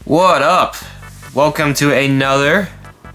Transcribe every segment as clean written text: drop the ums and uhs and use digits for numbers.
What up? Welcome to another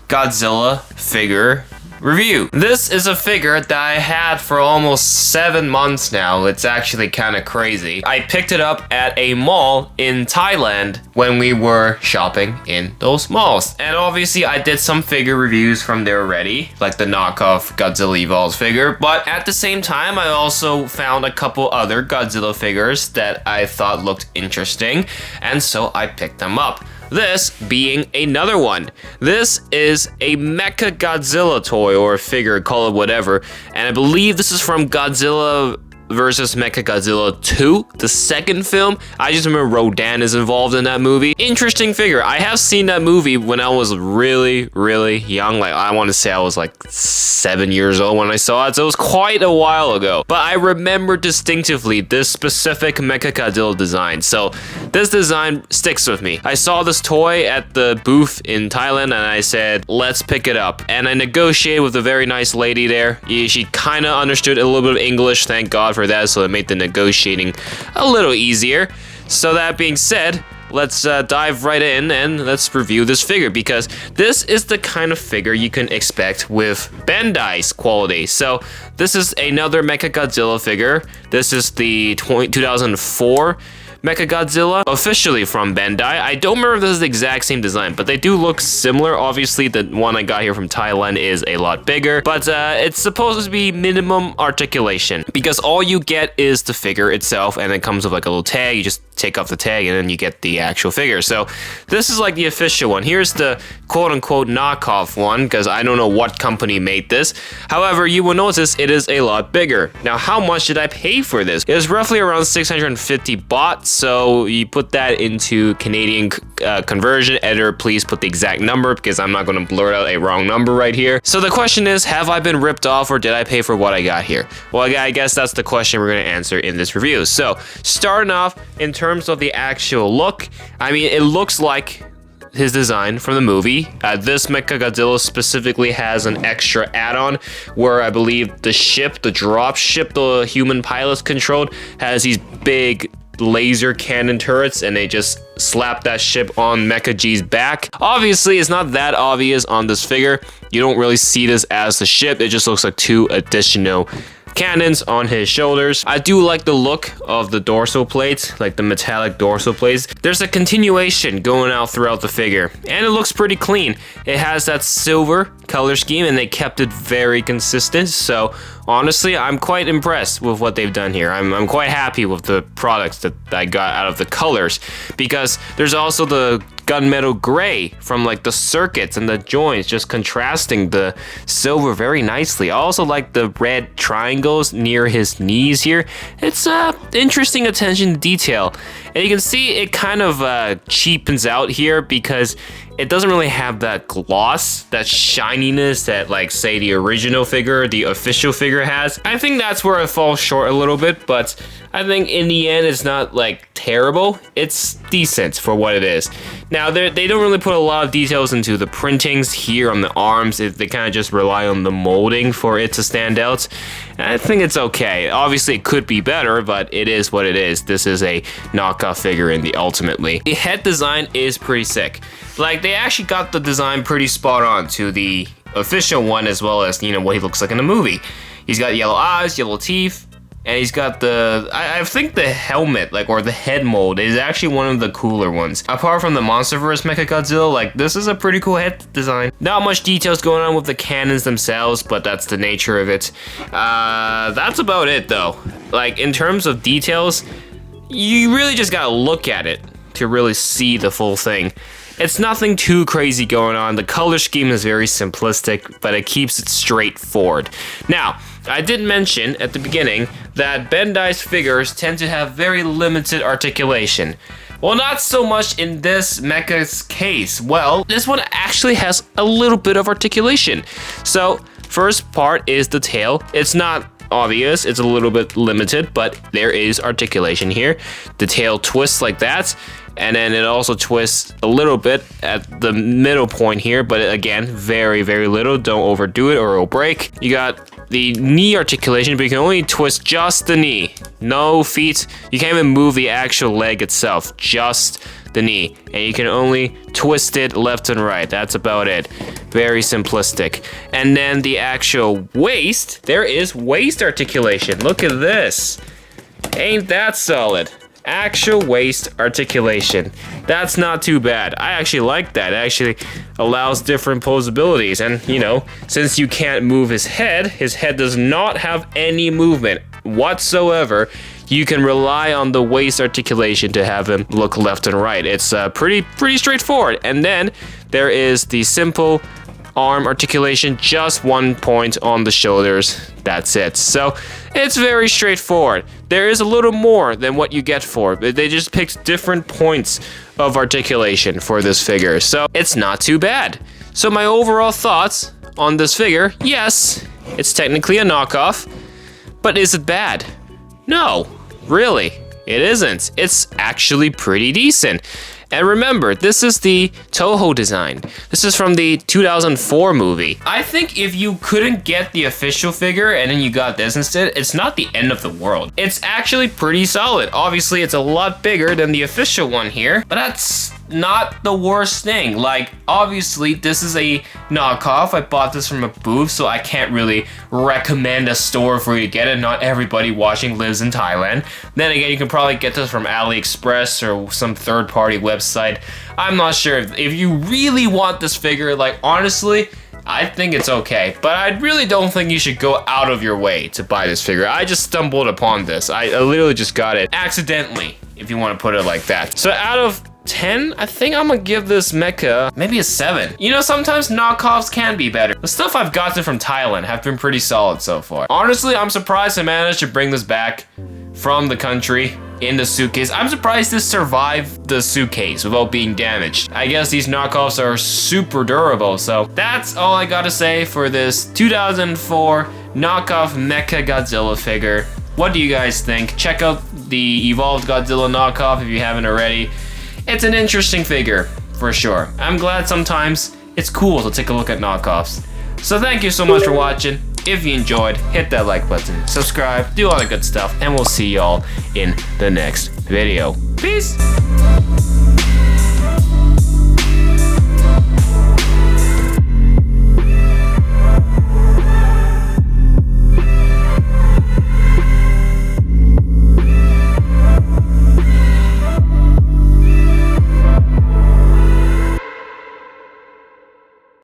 Godzilla figure review. This is a figure that I had for almost 7 months now. It's actually kind of crazy. I picked it up at a mall in Thailand when we were shopping in those malls. And obviously I did some figure reviews from there already, like the knockoff Godzilla Evolved figure. But at the same time, I also found a couple other Godzilla figures that I thought looked interesting. And so I picked them up. This being another one. This is a Mechagodzilla toy or figure, call it whatever. And I believe this is from Godzilla versus Mechagodzilla 2, the second film. I just remember Rodan is involved in that movie. Interesting figure. I have seen that movie when I was really young. Like, I want to say I was like 7 years old when I saw it, so it was quite a while ago. But I remember distinctively this specific Mechagodzilla design, so this design sticks with me. I saw this toy at the booth in Thailand and I said, let's pick it up. And I negotiated with a very nice lady there. She kind of understood a little bit of English, thank God for that, so it made the negotiating a little easier. So that being said, let's dive right in and let's review this figure, because this is the kind of figure you can expect with Bendai's quality. So this is another Mechagodzilla figure. This is the 2004 Mechagodzilla, officially from Bendai. I don't remember if this is the exact same design, but they do look similar. Obviously, the one I got here from Thailand is a lot bigger, but it's supposed to be minimum articulation, because all you get is the figure itself, and it comes with like a little tag. You just take off the tag, and then you get the actual figure. So this is like the official one. Here's the quote-unquote knockoff one, because I don't know what company made this. However, you will notice it is a lot bigger. Now, how much did I pay for this? It was roughly around 650 baht. So you put that into Canadian conversion. Editor, please put the exact number, because I'm not going to blurt out a wrong number right here. So the question is, have I been ripped off, or did I pay for what I got here? Well, I guess that's the question we're going to answer in this review. So starting off, in terms of the actual look, I mean, it looks like his design from the movie. This Mechagodzilla specifically has an extra add-on where I believe the drop ship the human pilots controlled has these big laser cannon turrets, and they just slap that ship on Mecha G's back. Obviously, it's not that obvious on this figure. You don't really see this as the ship. It just looks like 2 additional cannons on his shoulders. I do like the look of the dorsal plates, like the metallic dorsal plates. There's a continuation going out throughout the figure, and it looks pretty clean. It has that silver color scheme, and they kept it very consistent. So honestly, I'm quite impressed with what they've done here. I'm quite happy with the products that I got out of the colors, because there's also the gunmetal gray from like the circuits and the joints, just contrasting the silver very nicely. I also like the red triangles near his knees here. It's interesting attention to detail, and you can see it kind of cheapens out here, because it doesn't really have that gloss, that shininess that, like, say the original figure, the official figure has. I think that's where it falls short a little bit, but I think in the end it's not like terrible. It's decent for what it is. Now, they don't really put a lot of details into the printings here on the arms. They kind of just rely on the molding for it to stand out. And I think it's okay. Obviously, it could be better, but it is what it is. This is a knockoff figure in the ultimately. The head design is pretty sick. Like, they actually got the design pretty spot on to the official one, as well as, you know, what he looks like in the movie. He's got yellow eyes, yellow teeth, and he's got the, I think the helmet, like, or the head mold is actually one of the cooler ones. Apart from the Monsterverse Mechagodzilla, like, this is a pretty cool head design. Not much details going on with the cannons themselves, but that's the nature of it. That's about it, though. Like, in terms of details, you really just gotta look at it to really see the full thing. It's nothing too crazy going on. The color scheme is very simplistic, but it keeps it straightforward. Now, I did mention at the beginning that Bendai's figures tend to have very limited articulation. Well, not so much in this mecha's case. Well, this one actually has a little bit of articulation. So, first part is the tail. It's not obvious, it's a little bit limited, but there is articulation here. The tail twists like that, and then it also twists a little bit at the middle point here, but again, very little. Don't overdo it or it'll break. You got the knee articulation, but you can only twist just the knee. No feet. You can't even move the actual leg itself, just the knee, and you can only twist it left and right. That's about it. Very simplistic. And then the actual waist, there is waist articulation. Look at this. Ain't that solid? Actual waist articulation. That's not too bad. I actually like that. It actually allows different posabilities. And, you know, since you can't move his head does not have any movement whatsoever. You can rely on the waist articulation to have him look left and right. It's pretty straightforward. And then there is the simple arm articulation, just 1 point on the shoulders. That's it. So it's very straightforward. There is a little more than what you get for it. They just picked different points of articulation for this figure. So it's not too bad. So my overall thoughts on this figure, yes, it's technically a knockoff, but is it bad? No, really, it isn't. It's actually pretty decent. And remember, this is the Toho design. This is from the 2004 movie. I think if you couldn't get the official figure and then you got this instead, it's not the end of the world. It's actually pretty solid. Obviously, it's a lot bigger than the official one here, but that's not the worst thing. Like, obviously, this is a knockoff. I bought this from a booth, so I can't really recommend a store for you to get it. Not everybody watching lives in Thailand. Then again, you can probably get this from AliExpress or some third-party website. I'm not sure. If you really want this figure, like, honestly, I think it's okay, but I really don't think you should go out of your way to buy this figure. I just stumbled upon this. I literally just got it accidentally, if you want to put it like that. So out of 10, I think I'm gonna give this mecha maybe a 7. You know, sometimes knockoffs can be better. The stuff I've gotten from Thailand have been pretty solid so far. Honestly, I'm surprised I managed to bring this back from the country in the suitcase. I'm surprised this survived the suitcase without being damaged. I guess these knockoffs are super durable, so that's all I gotta say for this 2004 knockoff Mechagodzilla figure. What do you guys think? Check out the Evolved Godzilla knockoff if you haven't already. It's an interesting figure, for sure. I'm glad sometimes it's cool to take a look at knockoffs. So thank you so much for watching. If you enjoyed, hit that like button, subscribe, do all the good stuff, and we'll see y'all in the next video. Peace!